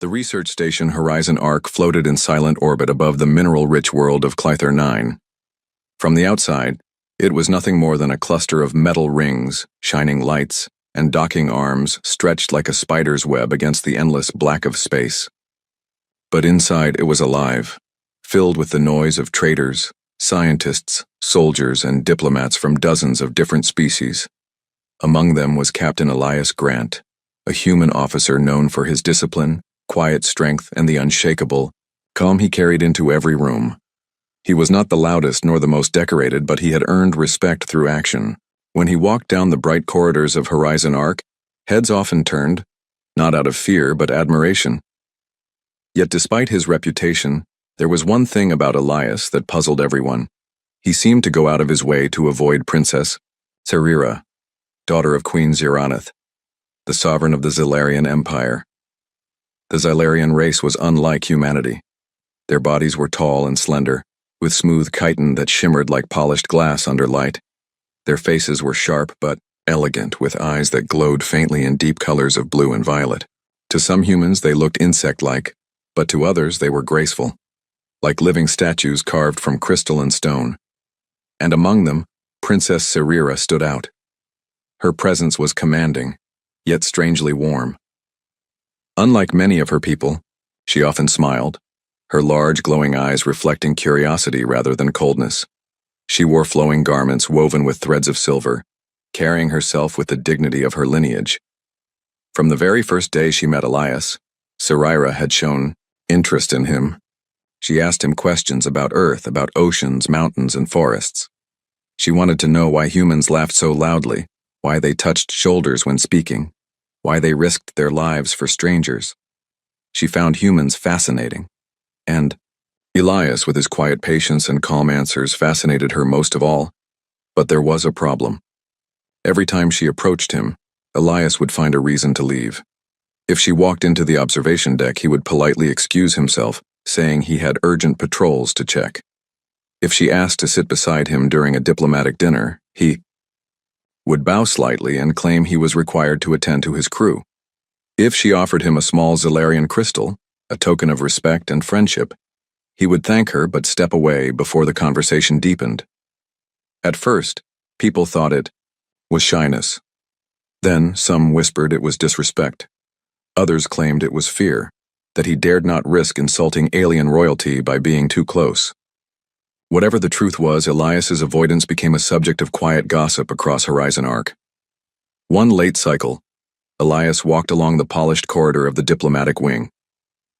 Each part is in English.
The research station Horizon Arc floated in silent orbit above the mineral-rich world of Clyther 9. From the outside, it was nothing more than a cluster of metal rings, shining lights, and docking arms stretched like a spider's web against the endless black of space. But inside it was alive, filled with the noise of traders, scientists, soldiers, and diplomats from dozens of different species. Among them was Captain Elias Grant, a human officer known for his discipline, quiet strength, and the unshakable calm he carried into every room. He was not the loudest nor the most decorated, but he had earned respect through action. When he walked down the bright corridors of Horizon Arc, heads often turned, not out of fear but admiration. Yet despite his reputation, there was one thing about Elias that puzzled everyone. He seemed to go out of his way to avoid Princess Sarira, daughter of Queen Ziranath, the sovereign of the Zilarian Empire. The Zilarian race was unlike humanity. Their bodies were tall and slender, with smooth chitin that shimmered like polished glass under light. Their faces were sharp but elegant, with eyes that glowed faintly in deep colors of blue and violet. To some humans they looked insect-like, but to others they were graceful, like living statues carved from crystal and stone. And among them, Princess Sarira stood out. Her presence was commanding, yet strangely warm. Unlike many of her people, she often smiled, her large glowing eyes reflecting curiosity rather than coldness. She wore flowing garments woven with threads of silver, carrying herself with the dignity of her lineage. From the very first day she met Elias, Sarira had shown interest in him. She asked him questions about Earth, about oceans, mountains, and forests. She wanted to know why humans laughed so loudly, why they touched shoulders when speaking, why they risked their lives for strangers. She found humans fascinating. And Elias, with his quiet patience and calm answers, fascinated her most of all. But there was a problem. Every time she approached him, Elias would find a reason to leave. If she walked into the observation deck, he would politely excuse himself, saying he had urgent patrols to check. If she asked to sit beside him during a diplomatic dinner, he would bow slightly and claim he was required to attend to his crew. If she offered him a small Zilarian crystal, a token of respect and friendship, he would thank her but step away before the conversation deepened. At first, people thought it was shyness. Then some whispered it was disrespect. Others claimed it was fear, that he dared not risk insulting alien royalty by being too close. Whatever the truth was, Elias's avoidance became a subject of quiet gossip across Horizon Arc. One late cycle, Elias walked along the polished corridor of the diplomatic wing.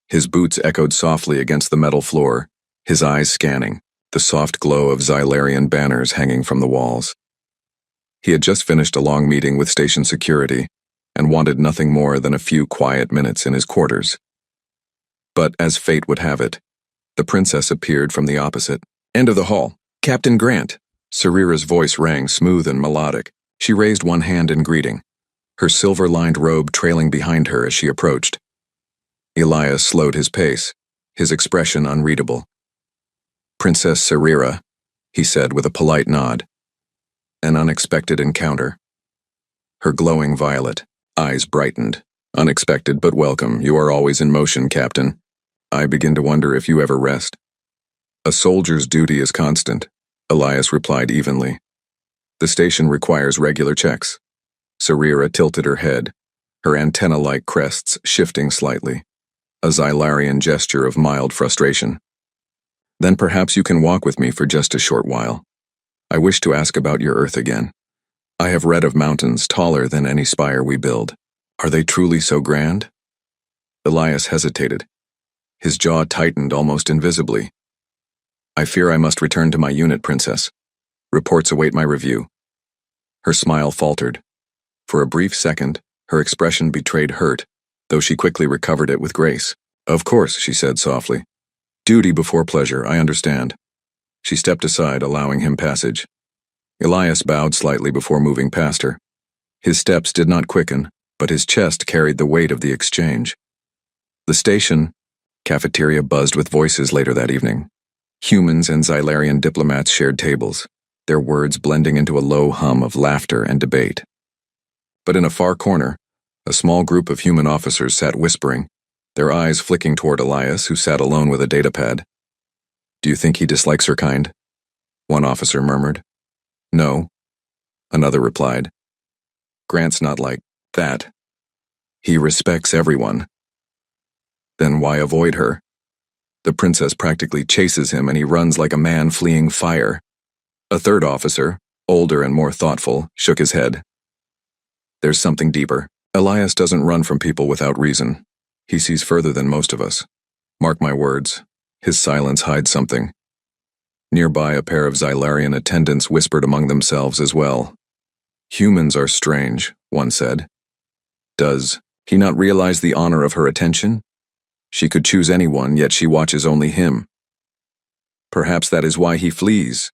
His boots echoed softly against the metal floor, his eyes scanning, the soft glow of Zilarian banners hanging from the walls. He had just finished a long meeting with station security and wanted nothing more than a few quiet minutes in his quarters. But as fate would have it, the princess appeared from the opposite end of the hall. "Captain Grant." Sarira's voice rang smooth and melodic. She raised one hand in greeting, her silver-lined robe trailing behind her as she approached. Elias slowed his pace, his expression unreadable. "Princess Sarira," he said with a polite nod. "An unexpected encounter." Her glowing violet eyes brightened. "Unexpected but welcome. You are always in motion, Captain. I begin to wonder if you ever rest." "A soldier's duty is constant," Elias replied evenly. "The station requires regular checks." Sarira tilted her head, her antenna-like crests shifting slightly, a Zilarian gesture of mild frustration. "Then perhaps you can walk with me for just a short while. I wish to ask about your Earth again. I have read of mountains taller than any spire we build. Are they truly so grand?" Elias hesitated. His jaw tightened almost invisibly. "I fear I must return to my unit, Princess. Reports await my review." Her smile faltered. For a brief second, her expression betrayed hurt, though she quickly recovered it with grace. "Of course," she said softly. "Duty before pleasure, I understand." She stepped aside, allowing him passage. Elias bowed slightly before moving past her. His steps did not quicken, but his chest carried the weight of the exchange. The station cafeteria buzzed with voices later that evening. Humans and Zilarian diplomats shared tables, their words blending into a low hum of laughter and debate. But in a far corner, a small group of human officers sat whispering, their eyes flicking toward Elias, who sat alone with a datapad. "Do you think he dislikes her kind?" one officer murmured. "No," another replied. "Grant's not like that. He respects everyone." "Then why avoid her? The princess practically chases him and he runs like a man fleeing fire." A third officer, older and more thoughtful, shook his head. "There's something deeper. Elias doesn't run from people without reason. He sees further than most of us. Mark my words, his silence hides something." Nearby, a pair of Xylarian attendants whispered among themselves as well. "Humans are strange," one said. "Does he not realize the honor of her attention? She could choose anyone, yet she watches only him." "Perhaps that is why he flees,"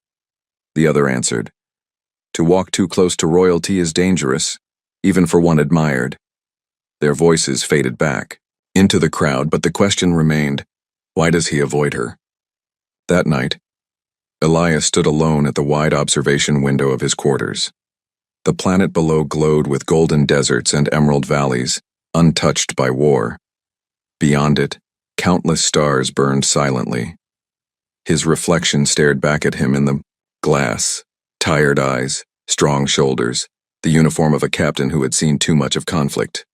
the other answered. "To walk too close to royalty is dangerous, even for one admired." Their voices faded back into the crowd, but the question remained, why does he avoid her? That night, Elias stood alone at the wide observation window of his quarters. The planet below glowed with golden deserts and emerald valleys, untouched by war. Beyond it, countless stars burned silently. His reflection stared back at him in the glass, tired eyes, strong shoulders, the uniform of a captain who had seen too much of conflict.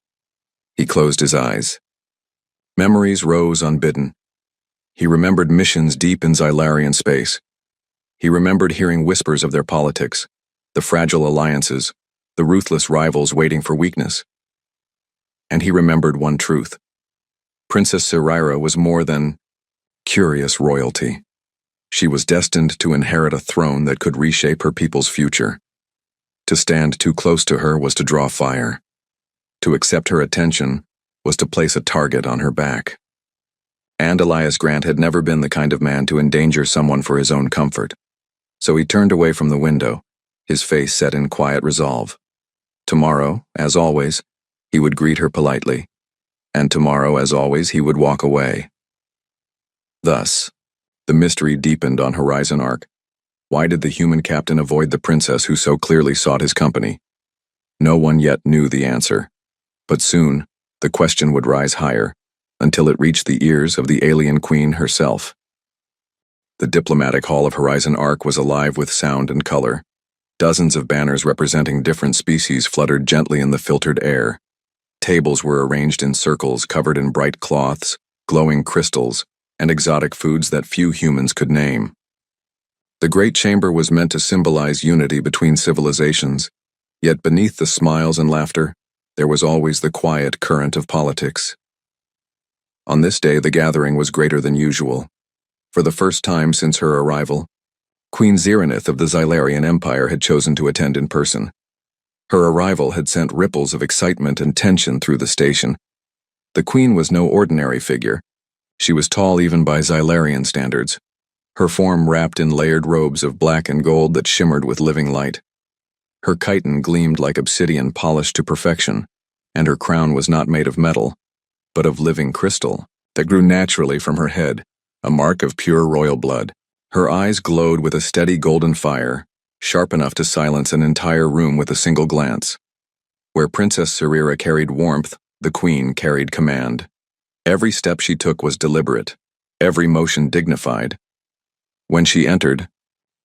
He closed his eyes. Memories rose unbidden. He remembered missions deep in Xylarian space. He remembered hearing whispers of their politics, the fragile alliances, the ruthless rivals waiting for weakness. And he remembered one truth. Princess Sarira was more than curious royalty. She was destined to inherit a throne that could reshape her people's future. To stand too close to her was to draw fire. To accept her attention was to place a target on her back. And Elias Grant had never been the kind of man to endanger someone for his own comfort. So he turned away from the window, his face set in quiet resolve. Tomorrow, as always, he would greet her politely. And tomorrow, as always, he would walk away. Thus, the mystery deepened on Horizon Arc. Why did the human captain avoid the princess who so clearly sought his company? No one yet knew the answer. But soon, the question would rise higher, until it reached the ears of the alien queen herself. The diplomatic hall of Horizon Arc was alive with sound and color. Dozens of banners representing different species fluttered gently in the filtered air. Tables were arranged in circles covered in bright cloths, glowing crystals, and exotic foods that few humans could name. The great chamber was meant to symbolize unity between civilizations, yet beneath the smiles and laughter, there was always the quiet current of politics. On this day, the gathering was greater than usual. For the first time since her arrival, Queen Xirinith of the Xylarian Empire had chosen to attend in person. Her arrival had sent ripples of excitement and tension through the station. The queen was no ordinary figure. She was tall even by Xylarian standards, her form wrapped in layered robes of black and gold that shimmered with living light. Her chiton gleamed like obsidian polished to perfection, and her crown was not made of metal, but of living crystal that grew naturally from her head, a mark of pure royal blood. Her eyes glowed with a steady golden fire, sharp enough to silence an entire room with a single glance. Where Princess Sarira carried warmth, the queen carried command. Every step she took was deliberate, every motion dignified. When she entered,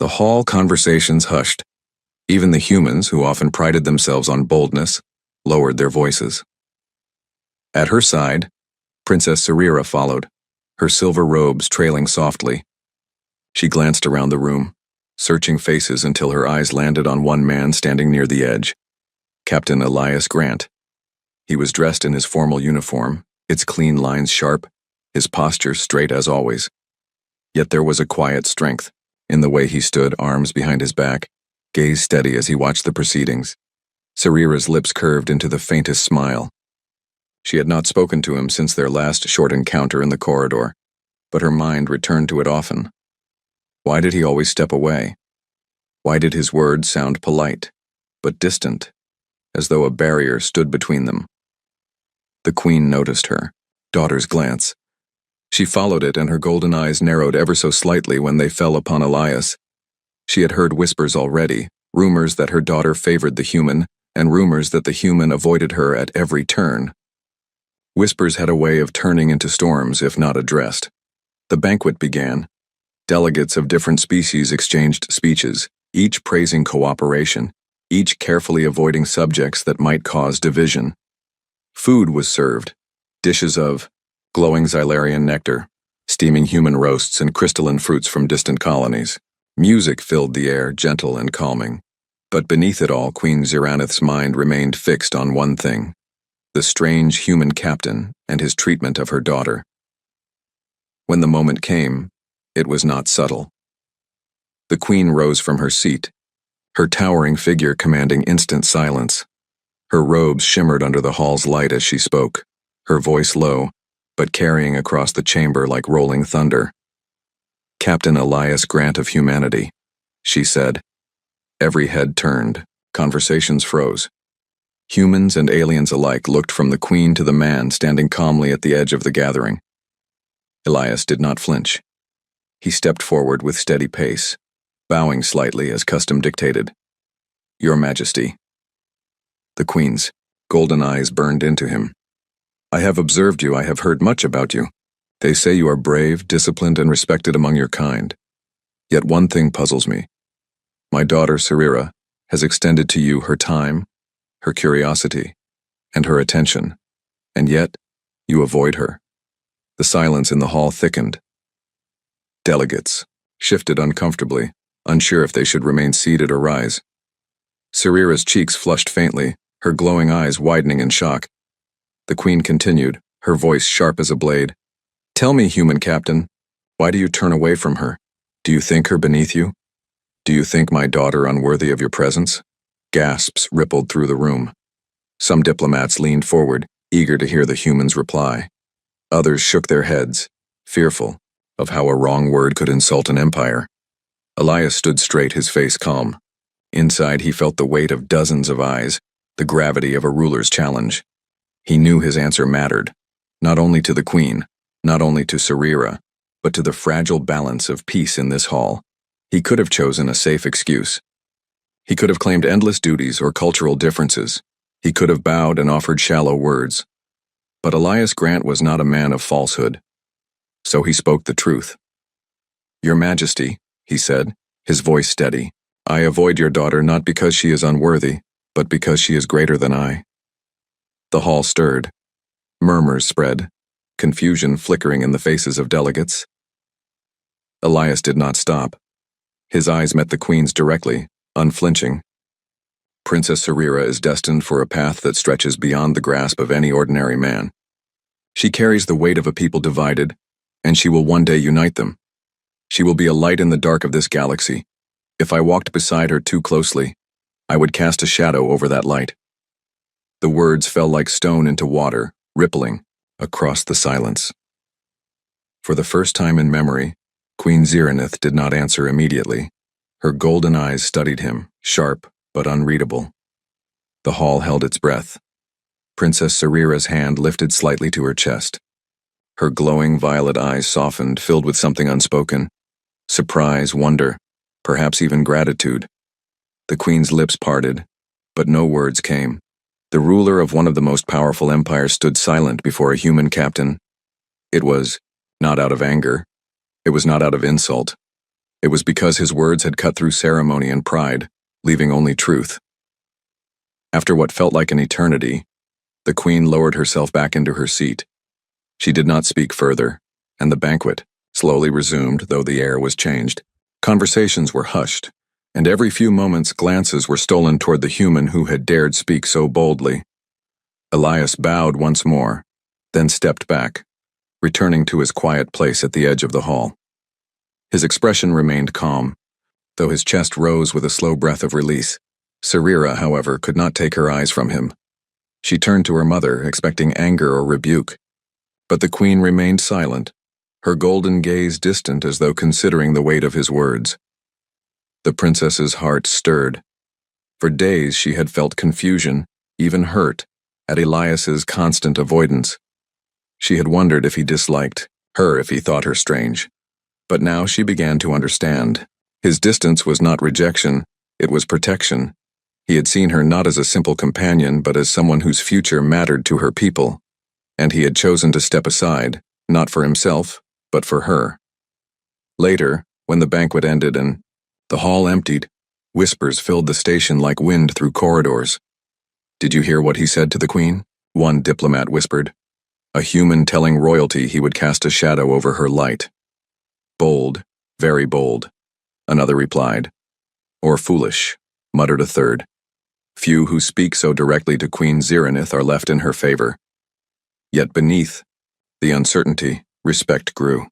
the hall conversations hushed. Even the humans, who often prided themselves on boldness, lowered their voices. At her side, Princess Sarira followed, her silver robes trailing softly. She glanced around the room, searching faces until her eyes landed on one man standing near the edge, Captain Elias Grant. He was dressed in his formal uniform, its clean lines sharp, his posture straight as always. Yet there was a quiet strength in the way he stood, arms behind his back, gaze steady as he watched the proceedings. Sarira's lips curved into the faintest smile. She had not spoken to him since their last short encounter in the corridor, but her mind returned to it often. Why did he always step away? Why did his words sound polite, but distant, as though a barrier stood between them? The queen noticed her daughter's glance. She followed it, and her golden eyes narrowed ever so slightly when they fell upon Elias. She had heard whispers already, rumors that her daughter favored the human, and rumors that the human avoided her at every turn. Whispers had a way of turning into storms if not addressed. The banquet began. Delegates of different species exchanged speeches, each praising cooperation, each carefully avoiding subjects that might cause division. Food was served, dishes of glowing xylarian nectar, steaming human roasts and crystalline fruits from distant colonies. Music filled the air, gentle and calming. But beneath it all, Queen Ziranith's mind remained fixed on one thing: the strange human captain and his treatment of her daughter. When the moment came, it was not subtle. The queen rose from her seat, her towering figure commanding instant silence. Her robes shimmered under the hall's light as she spoke, her voice low, but carrying across the chamber like rolling thunder. "Captain Elias Grant of humanity," she said. Every head turned, conversations froze. Humans and aliens alike looked from the queen to the man standing calmly at the edge of the gathering. Elias did not flinch. He stepped forward with steady pace, bowing slightly as custom dictated. "Your Majesty." The queen's golden eyes burned into him. "I have observed you, I have heard much about you. They say you are brave, disciplined, and respected among your kind. Yet one thing puzzles me. My daughter, Sarira, has extended to you her time, her curiosity, and her attention, and yet you avoid her." The silence in the hall thickened. Delegates shifted uncomfortably, unsure if they should remain seated or rise. Sarira's cheeks flushed faintly, her glowing eyes widening in shock. The queen continued, her voice sharp as a blade. "Tell me, human captain, why do you turn away from her? Do you think her beneath you? Do you think my daughter unworthy of your presence?" Gasps rippled through the room. Some diplomats leaned forward, eager to hear the human's reply. Others shook their heads, fearful of how a wrong word could insult an empire. Elias stood straight, his face calm. Inside, he felt the weight of dozens of eyes, the gravity of a ruler's challenge. He knew his answer mattered, not only to the queen, not only to Sarira, but to the fragile balance of peace in this hall. He could have chosen a safe excuse. He could have claimed endless duties or cultural differences. He could have bowed and offered shallow words. But Elias Grant was not a man of falsehood. So he spoke the truth. "Your Majesty," he said, his voice steady, "I avoid your daughter not because she is unworthy, but because she is greater than I." The hall stirred. Murmurs spread, confusion flickering in the faces of delegates. Elias did not stop. His eyes met the queen's directly, unflinching. "Princess Sarira is destined for a path that stretches beyond the grasp of any ordinary man. She carries the weight of a people divided, and she will one day unite them. She will be a light in the dark of this galaxy. If I walked beside her too closely, I would cast a shadow over that light." The words fell like stone into water, rippling across the silence. For the first time in memory, Queen Ziranith did not answer immediately. Her golden eyes studied him, sharp but unreadable. The hall held its breath. Princess Sarira's hand lifted slightly to her chest. Her glowing violet eyes softened, filled with something unspoken. Surprise, wonder, perhaps even gratitude. The queen's lips parted, but no words came. The ruler of one of the most powerful empires stood silent before a human captain. It was not out of anger. It was not out of insult. It was because his words had cut through ceremony and pride, leaving only truth. After what felt like an eternity, the queen lowered herself back into her seat. She did not speak further, and the banquet slowly resumed, though the air was changed. Conversations were hushed, and every few moments glances were stolen toward the human who had dared speak so boldly. Elias bowed once more, then stepped back, returning to his quiet place at the edge of the hall. His expression remained calm, though his chest rose with a slow breath of release. Sarira, however, could not take her eyes from him. She turned to her mother, expecting anger or rebuke. But the queen remained silent, her golden gaze distant as though considering the weight of his words. The princess's heart stirred. For days she had felt confusion, even hurt, at Elias's constant avoidance. She had wondered if he disliked her, if he thought her strange. But now she began to understand. His distance was not rejection, it was protection. He had seen her not as a simple companion, but as someone whose future mattered to her people. and he had chosen to step aside, not for himself, but for her. Later, when the banquet ended and the hall emptied, whispers filled the station like wind through corridors. "Did you hear what he said to the Queen?" one diplomat whispered. "A human telling royalty he would cast a shadow over her light." "Bold, very bold," another replied. "Or foolish," muttered a third. "Few who speak so directly to Queen Ziranith are left in her favor." Yet beneath the uncertainty, respect grew.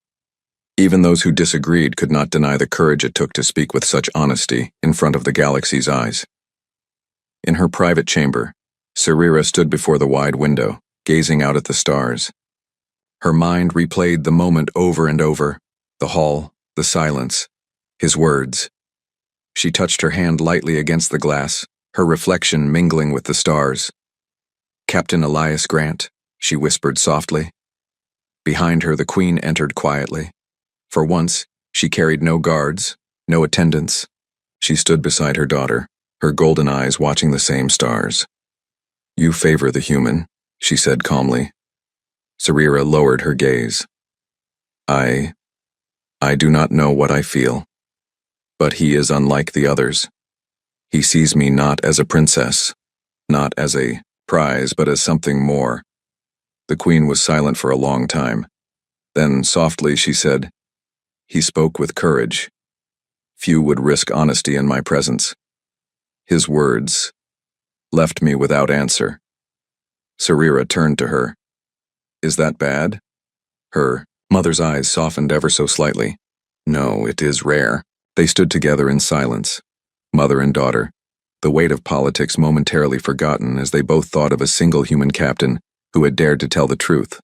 Even those who disagreed could not deny the courage it took to speak with such honesty in front of the galaxy's eyes. In her private chamber, Sarira stood before the wide window, gazing out at the stars. Her mind replayed the moment over and over, the hall, the silence, his words. She touched her hand lightly against the glass, her reflection mingling with the stars. "Captain Elias Grant," she whispered softly. Behind her the Queen entered quietly. For once, she carried no guards, no attendants. She stood beside her daughter, her golden eyes watching the same stars. "You favor the human," she said calmly. Sarira lowered her gaze. I do not know what I feel. But he is unlike the others. He sees me not as a princess, not as a prize, but as something more." The Queen was silent for a long time. Then, softly, she said, "He spoke with courage. Few would risk honesty in my presence." His words left me without answer. Sarira turned to her. "Is that bad?" Her mother's eyes softened ever so slightly. "No, it is rare." They stood together in silence, mother and daughter, the weight of politics momentarily forgotten as they both thought of a single human captain who had dared to tell the truth.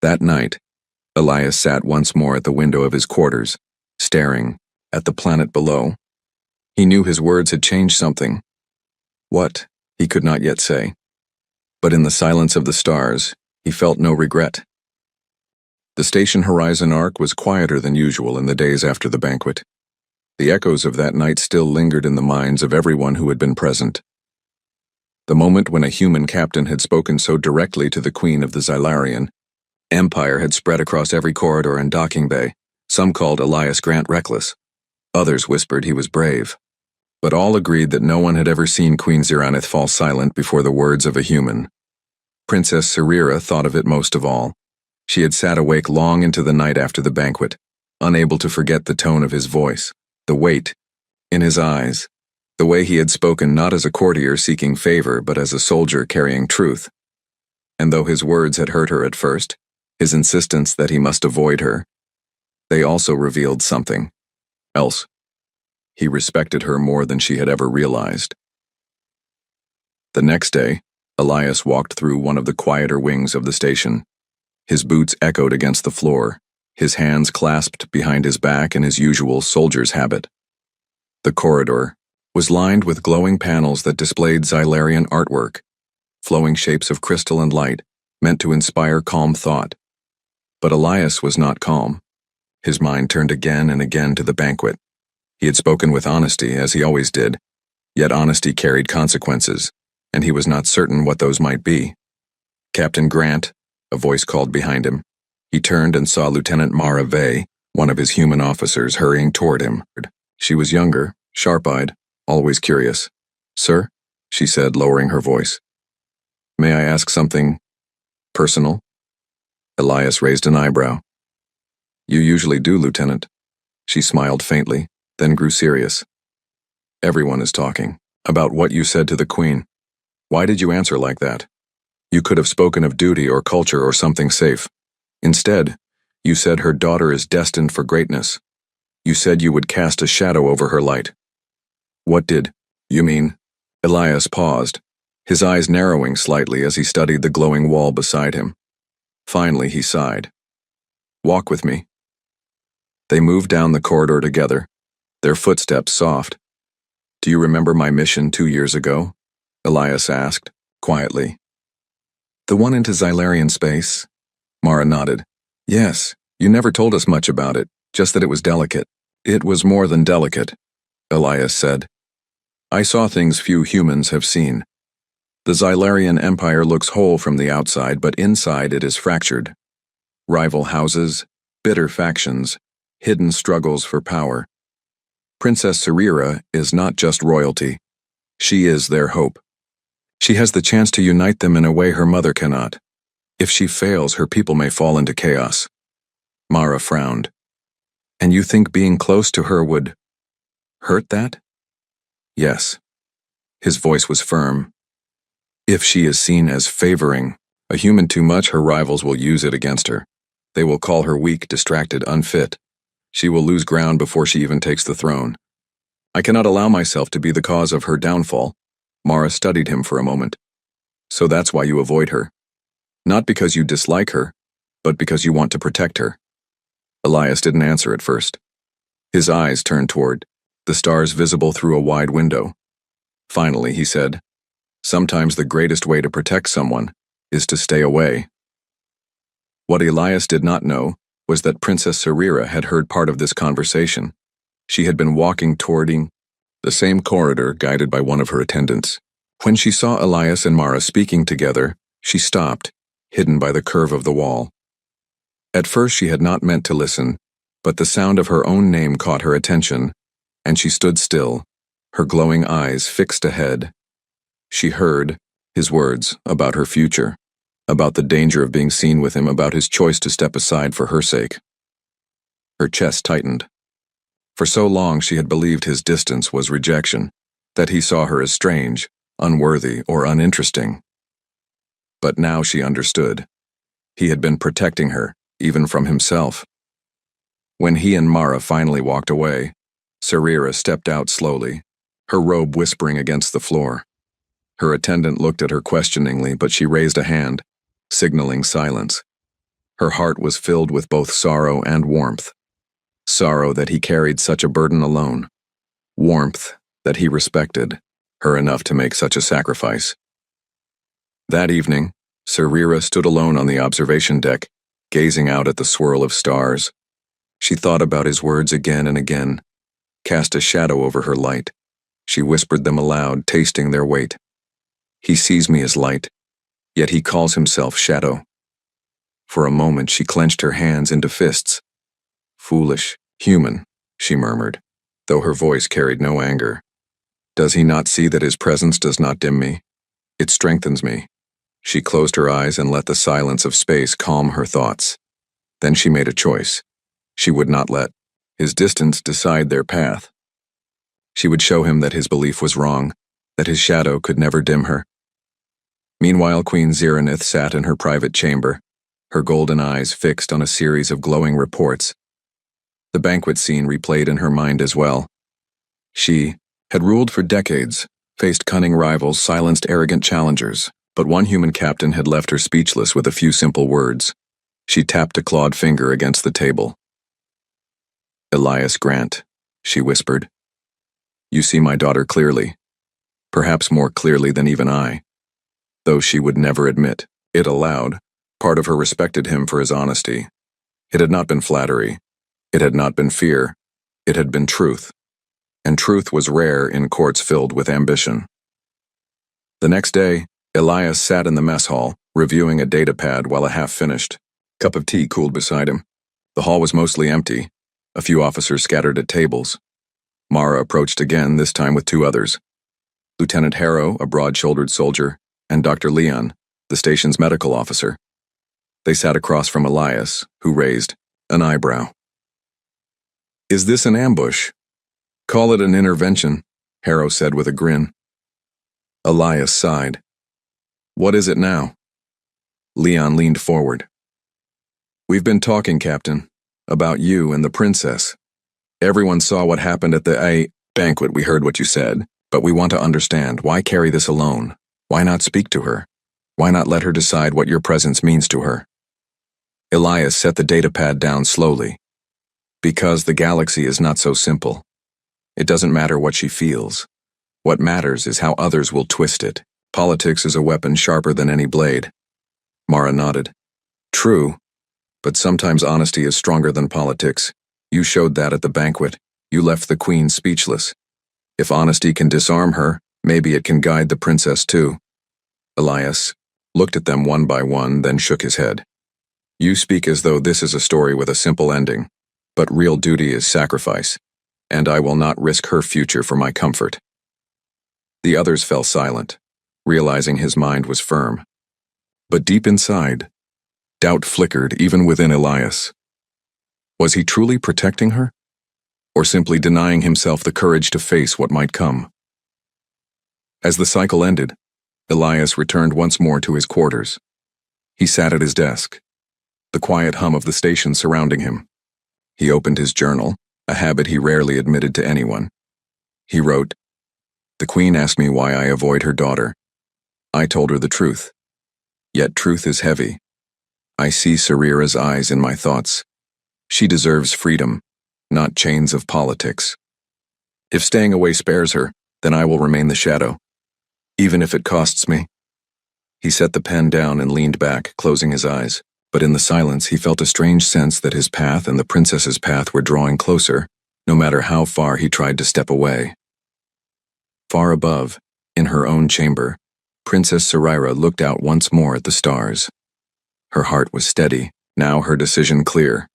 That night, Elias sat once more at the window of his quarters, staring at the planet below. He knew his words had changed something. What, he could not yet say. But in the silence of the stars, he felt no regret. The station horizon arc was quieter than usual in the days after the banquet. The echoes of that night still lingered in the minds of everyone who had been present. The moment when a human captain had spoken so directly to the Queen of the Xylarian, empire had spread across every corridor and docking bay. Some called Elias Grant reckless. Others whispered he was brave. But all agreed that no one had ever seen Queen Ziranith fall silent before the words of a human. Princess Sarira thought of it most of all. She had sat awake long into the night after the banquet, unable to forget the tone of his voice, the weight in his eyes, the way he had spoken not as a courtier seeking favor but as a soldier carrying truth. And though his words had hurt her at first, his insistence that he must avoid her, they also revealed something else. He respected her more than she had ever realized. The next day, Elias walked through one of the quieter wings of the station. His boots echoed against the floor, his hands clasped behind his back in his usual soldier's habit. The corridor was lined with glowing panels that displayed Xylarian artwork, flowing shapes of crystal and light, meant to inspire calm thought. But Elias was not calm. His mind turned again and again to the banquet. He had spoken with honesty, as he always did, yet honesty carried consequences, and he was not certain what those might be. "Captain Grant," a voice called behind him. He turned and saw Lieutenant Mara Vey, one of his human officers, hurrying toward him. She was younger, sharp-eyed, always curious. "Sir?" she said, lowering her voice. "May I ask something personal?" Elias raised an eyebrow. "You usually do, Lieutenant." She smiled faintly, then grew serious. "Everyone is talking about what you said to the Queen. Why did you answer like that? You could have spoken of duty or culture or something safe. Instead, you said her daughter is destined for greatness. You said you would cast a shadow over her light. What did you mean?" Elias paused, his eyes narrowing slightly as he studied the glowing wall beside him. Finally, he sighed. "Walk with me." They moved down the corridor together, their footsteps soft. "Do you remember my mission 2 years ago?" Elias asked, quietly. "The one into Xylarian space?" Mara nodded. "Yes, you never told us much about it, just that it was delicate." "It was more than delicate," Elias said. "I saw things few humans have seen. The Xylarian Empire looks whole from the outside, but inside it is fractured. Rival houses, bitter factions, hidden struggles for power. Princess Sarira is not just royalty. She is their hope. She has the chance to unite them in a way her mother cannot. If she fails, her people may fall into chaos. Mara frowned. And you think being close to her would hurt that? Yes. His voice was firm. If she is seen as favoring a human too much, her rivals will use it against her. They will call her weak, distracted, unfit. She will lose ground before she even takes the throne. I cannot allow myself to be the cause of her downfall. Mara studied him for a moment. So that's why you avoid her. Not because you dislike her, but because you want to protect her. Elias didn't answer at first. His eyes turned toward the stars visible through a wide window. Finally, he said, "Sometimes the greatest way to protect someone is to stay away." What Elias did not know was that Princess Sarira had heard part of this conversation. She had been walking toward the same corridor guided by one of her attendants. When she saw Elias and Mara speaking together, she stopped, hidden by the curve of the wall. At first she had not meant to listen, but the sound of her own name caught her attention, and she stood still, her glowing eyes fixed ahead. She heard his words about her future, about the danger of being seen with him, about his choice to step aside for her sake. Her chest tightened. For so long she had believed his distance was rejection, that he saw her as strange, unworthy, or uninteresting. But now she understood. He had been protecting her, even from himself. When he and Mara finally walked away, Sarira stepped out slowly, her robe whispering against the floor. Her attendant looked at her questioningly, but she raised a hand, signaling silence. Her heart was filled with both sorrow and warmth. Sorrow that he carried such a burden alone. Warmth that he respected her enough to make such a sacrifice. That evening, Sarira stood alone on the observation deck, gazing out at the swirl of stars. She thought about his words again and again, cast a shadow over her light. She whispered them aloud, tasting their weight. He sees me as light, yet he calls himself shadow. For a moment she clenched her hands into fists. Foolish, human, she murmured, though her voice carried no anger. Does he not see that his presence does not dim me? It strengthens me. She closed her eyes and let the silence of space calm her thoughts. Then she made a choice. She would not let his distance decide their path. She would show him that his belief was wrong, that his shadow could never dim her. Meanwhile, Queen Ziranith sat in her private chamber, her golden eyes fixed on a series of glowing reports. The banquet scene replayed in her mind as well. She had ruled for decades, faced cunning rivals, silenced arrogant challengers, but one human captain had left her speechless with a few simple words. She tapped a clawed finger against the table. "Elias Grant," she whispered. "You see my daughter clearly, perhaps more clearly than even I." Though she would never admit it aloud, part of her respected him for his honesty. It had not been flattery. It had not been fear. It had been truth. And truth was rare in courts filled with ambition. The next day, Elias sat in the mess hall, reviewing a data pad while a half-finished cup of tea cooled beside him. The hall was mostly empty, a few officers scattered at tables. Mara approached again, this time with two others. Lieutenant Harrow, a broad-shouldered soldier, and Dr. Leon, the station's medical officer. They sat across from Elias, who raised an eyebrow. "Is this an ambush?" "Call it an intervention," Harrow said with a grin. Elias sighed. "What is it now?" Leon leaned forward. "We've been talking, Captain, about you and the princess. Everyone saw what happened at the banquet. We heard what you said, but we want to understand, why carry this alone? Why not speak to her? Why not let her decide what your presence means to her?" Elias set the datapad down slowly. "Because the galaxy is not so simple. It doesn't matter what she feels. What matters is how others will twist it. Politics is a weapon sharper than any blade." Mara nodded. "True, but sometimes honesty is stronger than politics. You showed that at the banquet. You left the queen speechless. If honesty can disarm her, maybe it can guide the princess too." Elias looked at them one by one, then shook his head. You speak as though this is a story with a simple ending, but real duty is sacrifice, and I will not risk her future for my comfort. The others fell silent, realizing his mind was firm. But deep inside, doubt flickered even within Elias. Was he truly protecting her, or simply denying himself the courage to face what might come? As the cycle ended, Elias returned once more to his quarters. He sat at his desk, the quiet hum of the station surrounding him. He opened his journal, a habit he rarely admitted to anyone. He wrote, "The Queen asked me why I avoid her daughter. I told her the truth. Yet truth is heavy. I see Sarira's eyes in my thoughts. She deserves freedom, not chains of politics. If staying away spares her, then I will remain the shadow, even if it costs me." He set the pen down and leaned back, closing his eyes. But in the silence he felt a strange sense that his path and the princess's path were drawing closer, no matter how far he tried to step away. Far above, in her own chamber, Princess Sarira looked out once more at the stars. Her heart was steady, now her decision clear.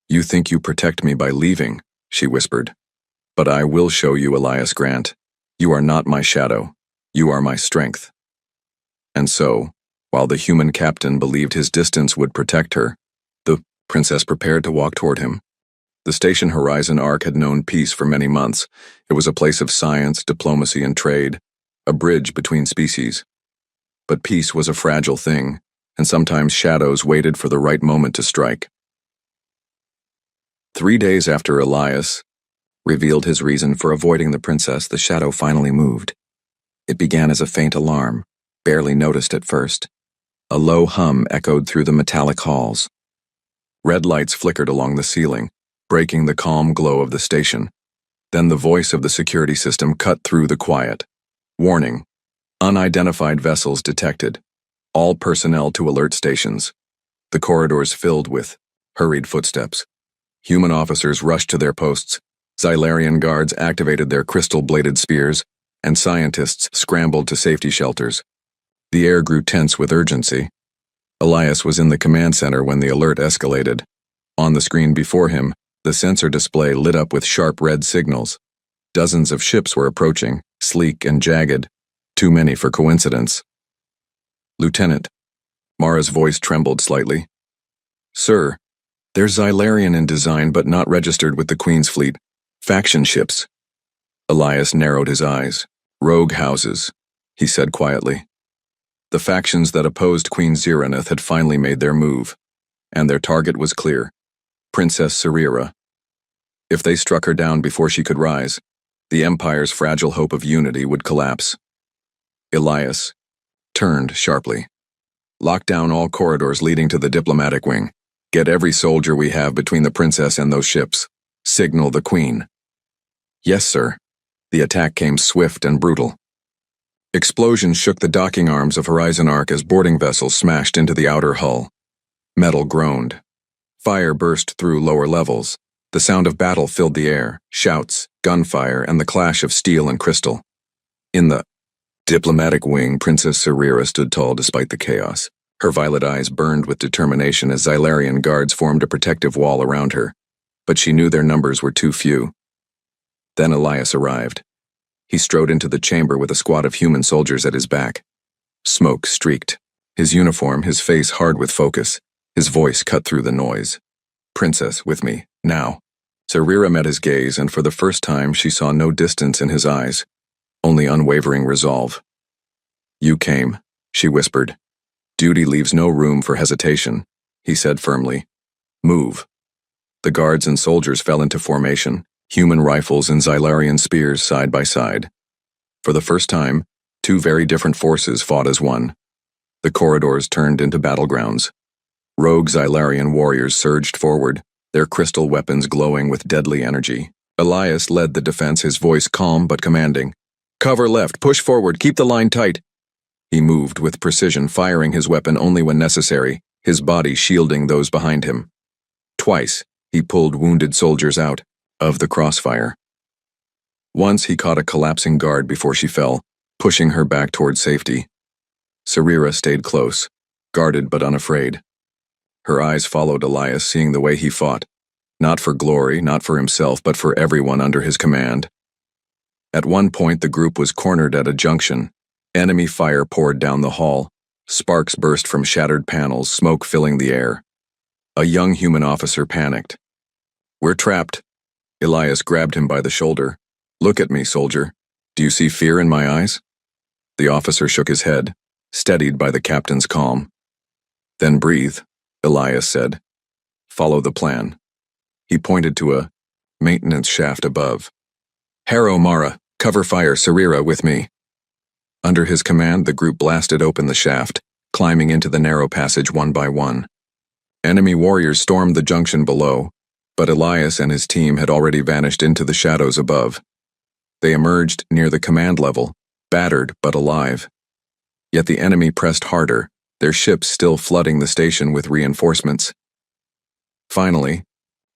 "You think you protect me by leaving," she whispered. "But I will show you, Elias Grant. You are not my shadow. You are my strength." And so, while the human captain believed his distance would protect her, the princess prepared to walk toward him. The station Horizon Arc had known peace for many months. It was a place of science, diplomacy, and trade, a bridge between species. But peace was a fragile thing, and sometimes shadows waited for the right moment to strike. 3 days after Elias revealed his reason for avoiding the princess, the shadow finally moved. It began as a faint alarm, barely noticed at first. A low hum echoed through the metallic halls. Red lights flickered along the ceiling, breaking the calm glow of the station. Then the voice of the security system cut through the quiet. "Warning. Unidentified vessels detected. All personnel to alert stations." The corridors filled with hurried footsteps. Human officers rushed to their posts. Xylarian guards activated their crystal-bladed spears, and scientists scrambled to safety shelters. The air grew tense with urgency. Elias was in the command center when the alert escalated. On the screen before him, the sensor display lit up with sharp red signals. Dozens of ships were approaching, sleek and jagged, too many for coincidence. "Lieutenant," Mara's voice trembled slightly. "Sir, they're Xylarian in design but not registered with the Queen's fleet. Faction ships." Elias narrowed his eyes. "Rogue houses," he said quietly. The factions that opposed Queen Ziraneth had finally made their move, and their target was clear: Princess Sarira. If they struck her down before she could rise, the Empire's fragile hope of unity would collapse. Elias turned sharply. "Lock down all corridors leading to the diplomatic wing. Get every soldier we have between the princess and those ships. Signal the Queen." "Yes, sir." The attack came swift and brutal. Explosions shook the docking arms of Horizon Arc as boarding vessels smashed into the outer hull. Metal groaned. Fire burst through lower levels. The sound of battle filled the air, shouts, gunfire, and the clash of steel and crystal. In the diplomatic wing, Princess Sarira stood tall despite the chaos. Her violet eyes burned with determination as Xylarian guards formed a protective wall around her, but she knew their numbers were too few. Then Elias arrived. He strode into the chamber with a squad of human soldiers at his back. Smoke streaked. His uniform, his face hard with focus, his voice cut through the noise. "Princess, with me, now." Sarira met his gaze, and for the first time she saw no distance in his eyes, only unwavering resolve. "You came," she whispered. "Duty leaves no room for hesitation," he said firmly. "Move." The guards and soldiers fell into formation, human rifles and Xylarian spears side by side. For the first time, two very different forces fought as one. The corridors turned into battlegrounds. Rogue Xylarian warriors surged forward, their crystal weapons glowing with deadly energy. Elias led the defense, his voice calm but commanding. "Cover left, push forward, keep the line tight." He moved with precision, firing his weapon only when necessary, his body shielding those behind him. Twice, he pulled wounded soldiers out of the crossfire. Once he caught a collapsing guard before she fell, pushing her back toward safety. Sarira stayed close, guarded but unafraid. Her eyes followed Elias, seeing the way he fought, not for glory, not for himself, but for everyone under his command. At one point, the group was cornered at a junction. Enemy fire poured down the hall. Sparks burst from shattered panels, smoke filling the air. A young human officer panicked. "We're trapped." Elias grabbed him by the shoulder. "Look at me, soldier. Do you see fear in my eyes?" The officer shook his head, steadied by the captain's calm. "Then breathe," Elias said. "Follow the plan." He pointed to a maintenance shaft above. "Harrow Mara, cover fire Sarira with me." Under his command, the group blasted open the shaft, climbing into the narrow passage one by one. Enemy warriors stormed the junction below, but Elias and his team had already vanished into the shadows above. They emerged near the command level, battered but alive. Yet the enemy pressed harder, their ships still flooding the station with reinforcements. Finally,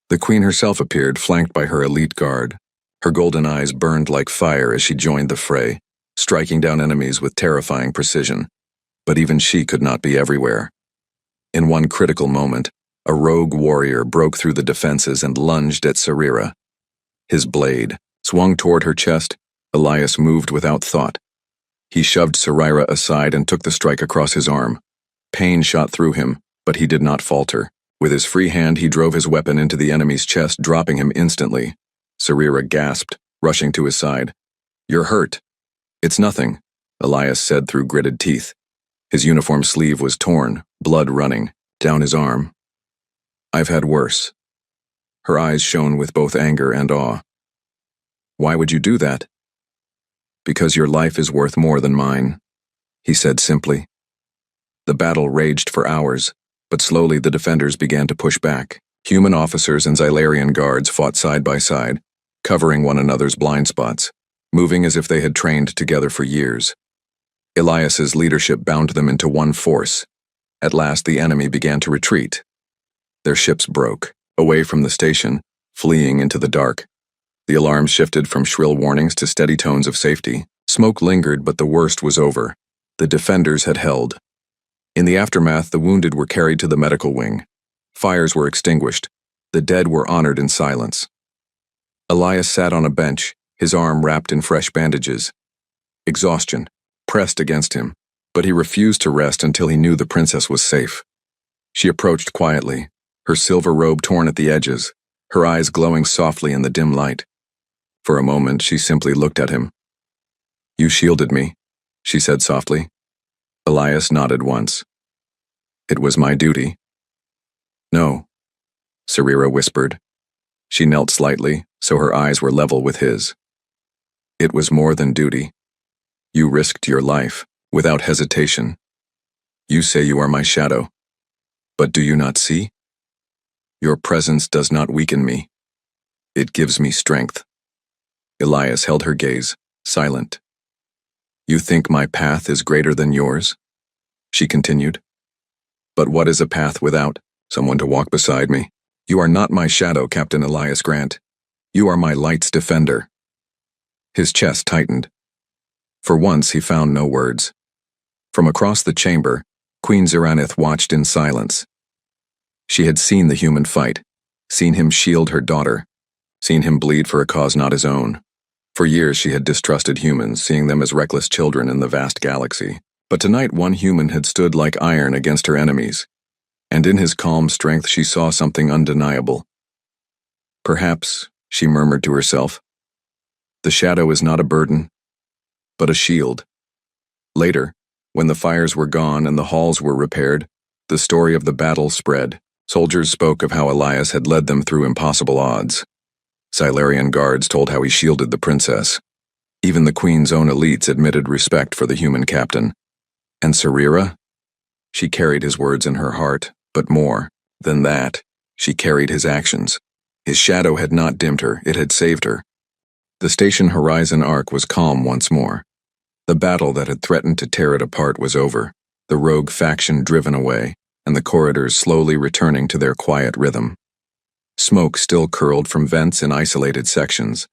the Queen herself appeared, flanked by her elite guard. Her golden eyes burned like fire as she joined the fray, striking down enemies with terrifying precision. But even she could not be everywhere. In one critical moment, a rogue warrior broke through the defenses and lunged at Sarira. His blade swung toward her chest. Elias moved without thought. He shoved Sarira aside and took the strike across his arm. Pain shot through him, but he did not falter. With his free hand, he drove his weapon into the enemy's chest, dropping him instantly. Sarira gasped, rushing to his side. "You're hurt." "It's nothing," Elias said through gritted teeth. His uniform sleeve was torn, blood running down his arm. "I've had worse." Her eyes shone with both anger and awe. "Why would you do that?" "Because your life is worth more than mine," he said simply. The battle raged for hours, but slowly the defenders began to push back. Human officers and Xylarian guards fought side by side, covering one another's blind spots, moving as if they had trained together for years. Elias's leadership bound them into one force. At last the enemy began to retreat. Their ships broke, away from the station, fleeing into the dark. The alarms shifted from shrill warnings to steady tones of safety. Smoke lingered, but the worst was over. The defenders had held. In the aftermath, the wounded were carried to the medical wing. Fires were extinguished. The dead were honored in silence. Elias sat on a bench, his arm wrapped in fresh bandages. Exhaustion pressed against him, but he refused to rest until he knew the princess was safe. She approached quietly, her silver robe torn at the edges, her eyes glowing softly in the dim light. For a moment, she simply looked at him. "You shielded me," she said softly. Elias nodded once. "It was my duty." "No," Sarira whispered. She knelt slightly, so her eyes were level with his. "It was more than duty. You risked your life, without hesitation. You say you are my shadow. But do you not see? Your presence does not weaken me. It gives me strength." Elias held her gaze, silent. "You think my path is greater than yours?" she continued. "But what is a path without someone to walk beside me? You are not my shadow, Captain Elias Grant. You are my light's defender." His chest tightened. For once, he found no words. From across the chamber, Queen Ziranith watched in silence. She had seen the human fight, seen him shield her daughter, seen him bleed for a cause not his own. For years she had distrusted humans, seeing them as reckless children in the vast galaxy. But tonight one human had stood like iron against her enemies, and in his calm strength she saw something undeniable. "Perhaps," she murmured to herself, "the shadow is not a burden, but a shield." Later, when the fires were gone and the halls were repaired, the story of the battle spread. Soldiers spoke of how Elias had led them through impossible odds. Xylarian guards told how he shielded the princess. Even the Queen's own elites admitted respect for the human captain. And Sarira? She carried his words in her heart, but more than that, she carried his actions. His shadow had not dimmed her, it had saved her. The station horizon arc was calm once more. The battle that had threatened to tear it apart was over, the rogue faction driven away, and the corridors slowly returning to their quiet rhythm. Smoke still curled from vents in isolated sections,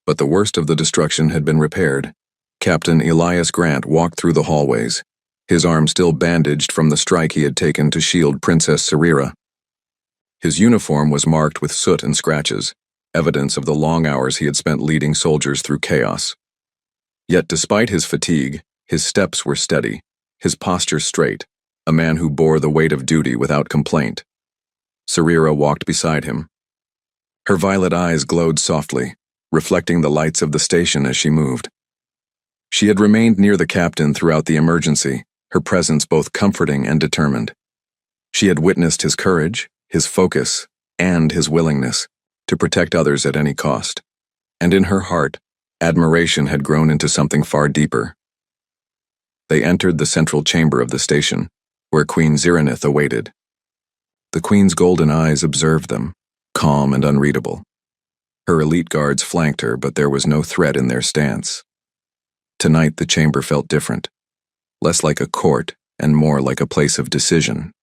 but the worst of the destruction had been repaired. Captain Elias Grant walked through the hallways, his arm still bandaged from the strike he had taken to shield Princess Sarira. His uniform was marked with soot and scratches, evidence of the long hours he had spent leading soldiers through chaos. Yet despite his fatigue, his steps were steady, his posture straight, a man who bore the weight of duty without complaint. Sarira walked beside him. Her violet eyes glowed softly, reflecting the lights of the station as she moved. She had remained near the captain throughout the emergency, her presence both comforting and determined. She had witnessed his courage, his focus, and his willingness to protect others at any cost. And in her heart, admiration had grown into something far deeper. They entered the central chamber of the station, where Queen Ziranith awaited. The Queen's golden eyes observed them, calm and unreadable. Her elite guards flanked her, but there was no threat in their stance. Tonight the chamber felt different, less like a court and more like a place of decision.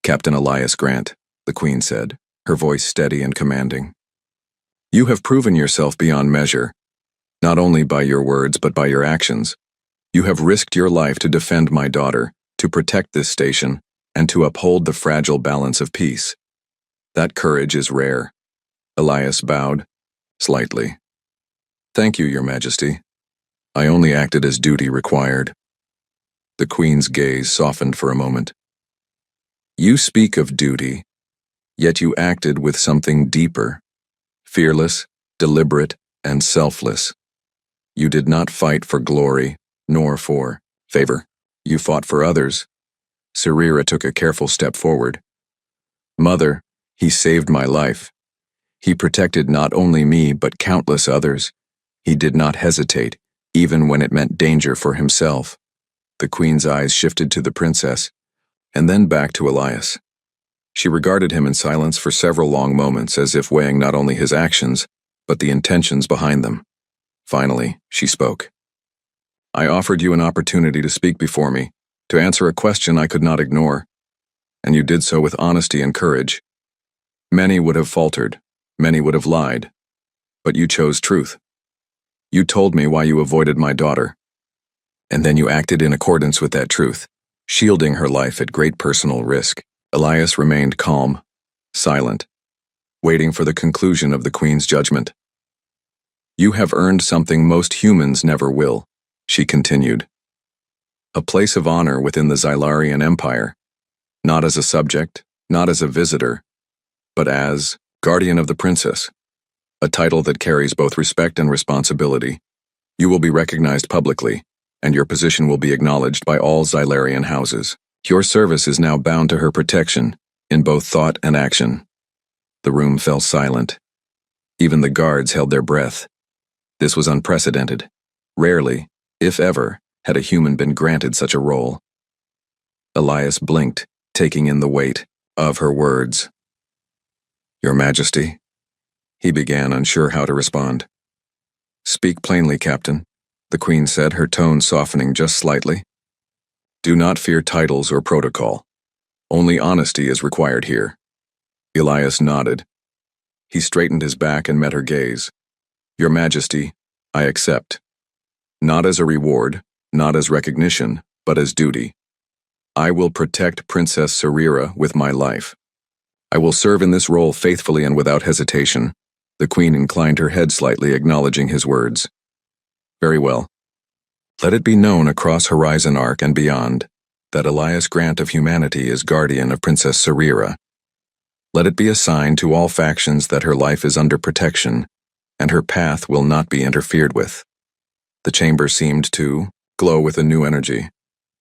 "Captain Elias Grant," the Queen said, her voice steady and commanding. "You have proven yourself beyond measure, not only by your words but by your actions. You have risked your life to defend my daughter, to protect this station, and to uphold the fragile balance of peace. That courage is rare." Elias bowed, slightly. "Thank you, Your Majesty. I only acted as duty required." The Queen's gaze softened for a moment. "You speak of duty, yet you acted with something deeper, fearless, deliberate, and selfless. You did not fight for glory, nor for favor. You fought for others." Sarira took a careful step forward. "Mother, he saved my life. He protected not only me but countless others. He did not hesitate, even when it meant danger for himself." The Queen's eyes shifted to the princess, and then back to Elias. She regarded him in silence for several long moments, as if weighing not only his actions, but the intentions behind them. Finally, she spoke. "I offered you an opportunity to speak before me, to answer a question I could not ignore, and you did so with honesty and courage. Many would have faltered, many would have lied, but you chose truth. You told me why you avoided my daughter, and then you acted in accordance with that truth, shielding her life at great personal risk." Elias remained calm, silent, waiting for the conclusion of the Queen's judgment. "You have earned something most humans never will," she continued. "A place of honor within the Xylarian Empire, not as a subject, not as a visitor, but as guardian of the princess, a title that carries both respect and responsibility. You will be recognized publicly, and your position will be acknowledged by all Xylarian houses. Your service is now bound to her protection, in both thought and action." The room fell silent. Even the guards held their breath. This was unprecedented. Rarely, if ever, had a human been granted such a role. Elias blinked, taking in the weight of her words. "Your Majesty," he began, unsure how to respond. "Speak plainly, Captain," the Queen said, her tone softening just slightly. "Do not fear titles or protocol. Only honesty is required here." Elias nodded. He straightened his back and met her gaze. "Your Majesty, I accept. Not as a reward, not as recognition, but as duty. I will protect Princess Sarira with my life. I will serve in this role faithfully and without hesitation." The Queen inclined her head slightly, acknowledging his words. "Very well. Let it be known across Horizon Arc and beyond that Elias Grant of Humanity is guardian of Princess Sarira. Let it be a sign to all factions that her life is under protection, and her path will not be interfered with." The chamber seemed to glow with a new energy.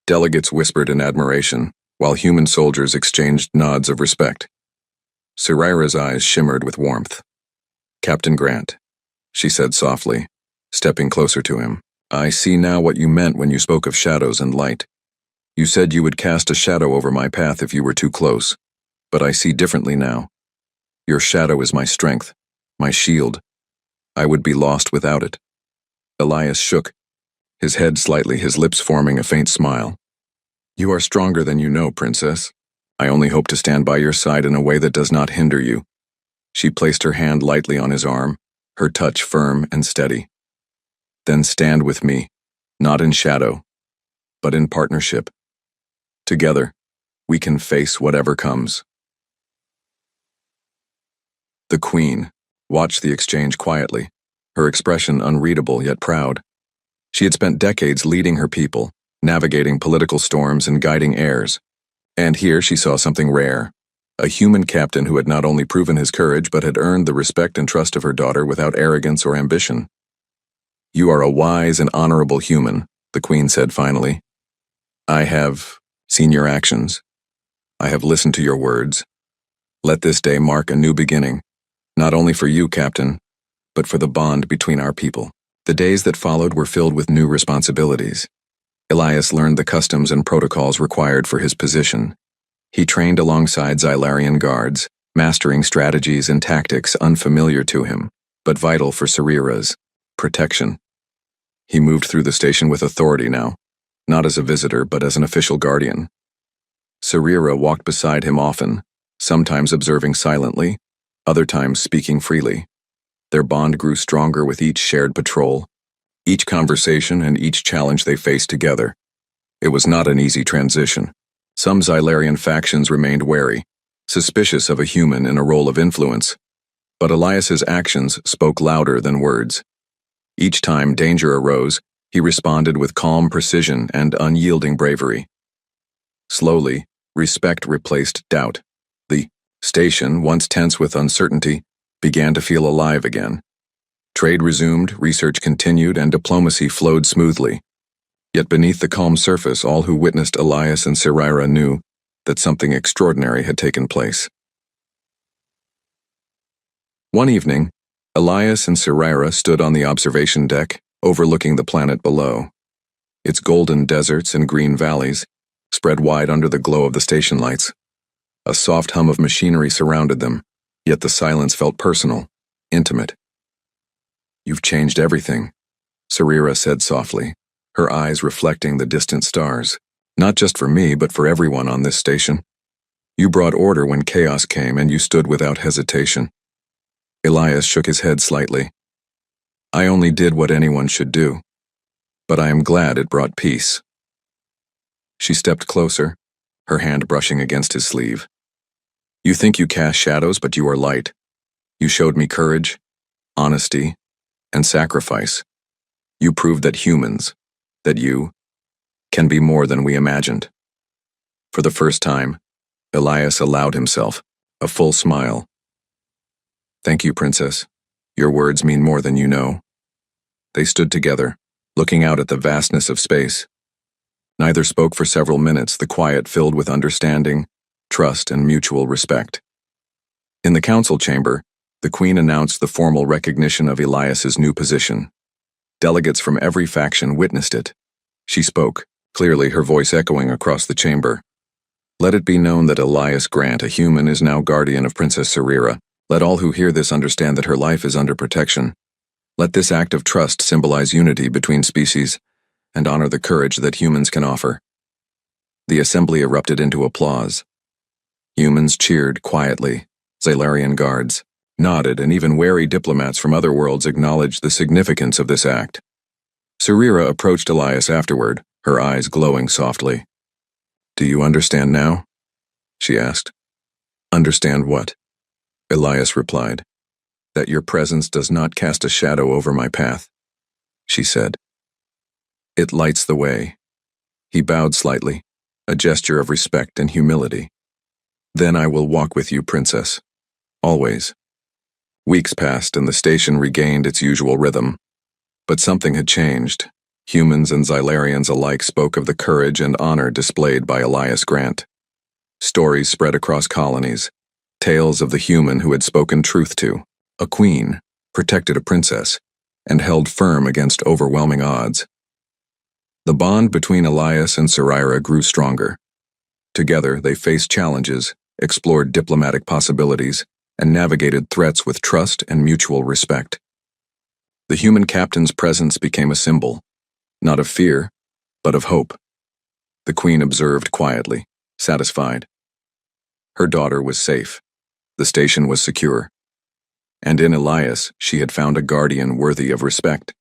Delegates whispered in admiration, while human soldiers exchanged nods of respect. Sarira's eyes shimmered with warmth. "Captain Grant," she said softly, stepping closer to him, "I see now what you meant when you spoke of shadows and light. You said you would cast a shadow over my path if you were too close, but I see differently now. Your shadow is my strength, my shield. I would be lost without it." Elias shook, his head slightly, his lips forming a faint smile. "You are stronger than you know, Princess. I only hope to stand by your side in a way that does not hinder you." She placed her hand lightly on his arm, her touch firm and steady. "Then stand with me, not in shadow, but in partnership. Together, we can face whatever comes. The Queen watched the exchange quietly, her expression unreadable yet proud. She had spent decades leading her people, navigating political storms and guiding heirs. And here she saw something rare. A human captain who had not only proven his courage but had earned the respect and trust of her daughter without arrogance or ambition. "You are a wise and honorable human," the Queen said finally. "I have seen your actions. I have listened to your words. Let this day mark a new beginning, not only for you, Captain, but for the bond between our people." The days that followed were filled with new responsibilities. Elias learned the customs and protocols required for his position. He trained alongside Xylarian guards, mastering strategies and tactics unfamiliar to him, but vital for Sarira's protection. He moved through the station with authority now, not as a visitor but as an official guardian. Sarira walked beside him often, sometimes observing silently, other times speaking freely. Their bond grew stronger with each shared patrol, each conversation and each challenge they faced together. It was not an easy transition. Some Xylarian factions remained wary, suspicious of a human in a role of influence, but Elias's actions spoke louder than words. Each time danger arose, he responded with calm precision and unyielding bravery. Slowly, respect replaced doubt. The station, once tense with uncertainty, began to feel alive again. Trade resumed, research continued, and diplomacy flowed smoothly. Yet beneath the calm surface, all who witnessed Elias and Sarira knew that something extraordinary had taken place. One evening, Elias and Sarira stood on the observation deck, overlooking the planet below. Its golden deserts and green valleys spread wide under the glow of the station lights. A soft hum of machinery surrounded them, yet the silence felt personal, intimate. "You've changed everything," Sarira said softly, her eyes reflecting the distant stars. "Not just for me, but for everyone on this station. You brought order when chaos came, and you stood without hesitation." Elias shook his head slightly. "I only did what anyone should do, but I am glad it brought peace." She stepped closer, her hand brushing against his sleeve. "You think you cast shadows, but you are light. You showed me courage, honesty, and sacrifice. You proved that humans, that you, can be more than we imagined." For the first time, Elias allowed himself a full smile. "Thank you, Princess. Your words mean more than you know." They stood together, looking out at the vastness of space. Neither spoke for several minutes, the quiet filled with understanding, trust, and mutual respect. In the council chamber, the Queen announced the formal recognition of Elias's new position. Delegates from every faction witnessed it. She spoke, clearly, her voice echoing across the chamber. "Let it be known that Elias Grant, a human, is now guardian of Princess Sarira. Let all who hear this understand that her life is under protection. Let this act of trust symbolize unity between species and honor the courage that humans can offer." The assembly erupted into applause. Humans cheered quietly. Xylarian guards nodded, and even wary diplomats from other worlds acknowledged the significance of this act. Sarira approached Elias afterward, her eyes glowing softly. "Do you understand now?" she asked. "Understand what?" Elias replied. "That your presence does not cast a shadow over my path," she said. "It lights the way." He bowed slightly, a gesture of respect and humility. "Then I will walk with you, Princess. Always." Weeks passed and the station regained its usual rhythm. But something had changed. Humans and Xylarians alike spoke of the courage and honor displayed by Elias Grant. Stories spread across colonies, tales of the human who had spoken truth to a queen, protected a princess, and held firm against overwhelming odds. The bond between Elias and Sarira grew stronger. Together, they faced challenges, explored diplomatic possibilities, and navigated threats with trust and mutual respect. The human captain's presence became a symbol, not of fear, but of hope. The Queen observed quietly, satisfied. Her daughter was safe. The station was secure. And in Elias, she had found a guardian worthy of respect.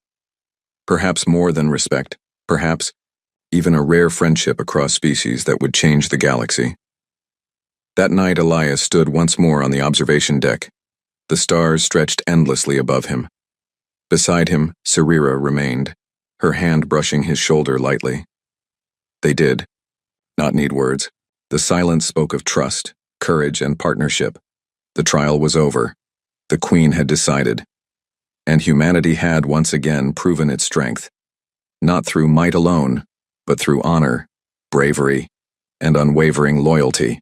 Perhaps more than respect, perhaps even a rare friendship across species that would change the galaxy. That night, Elias stood once more on the observation deck. The stars stretched endlessly above him. Beside him, Sarira remained, her hand brushing his shoulder lightly. They did not need words. The silence spoke of trust, courage, and partnership. The trial was over. The Queen had decided. And humanity had once again proven its strength. Not through might alone, but through honor, bravery, and unwavering loyalty.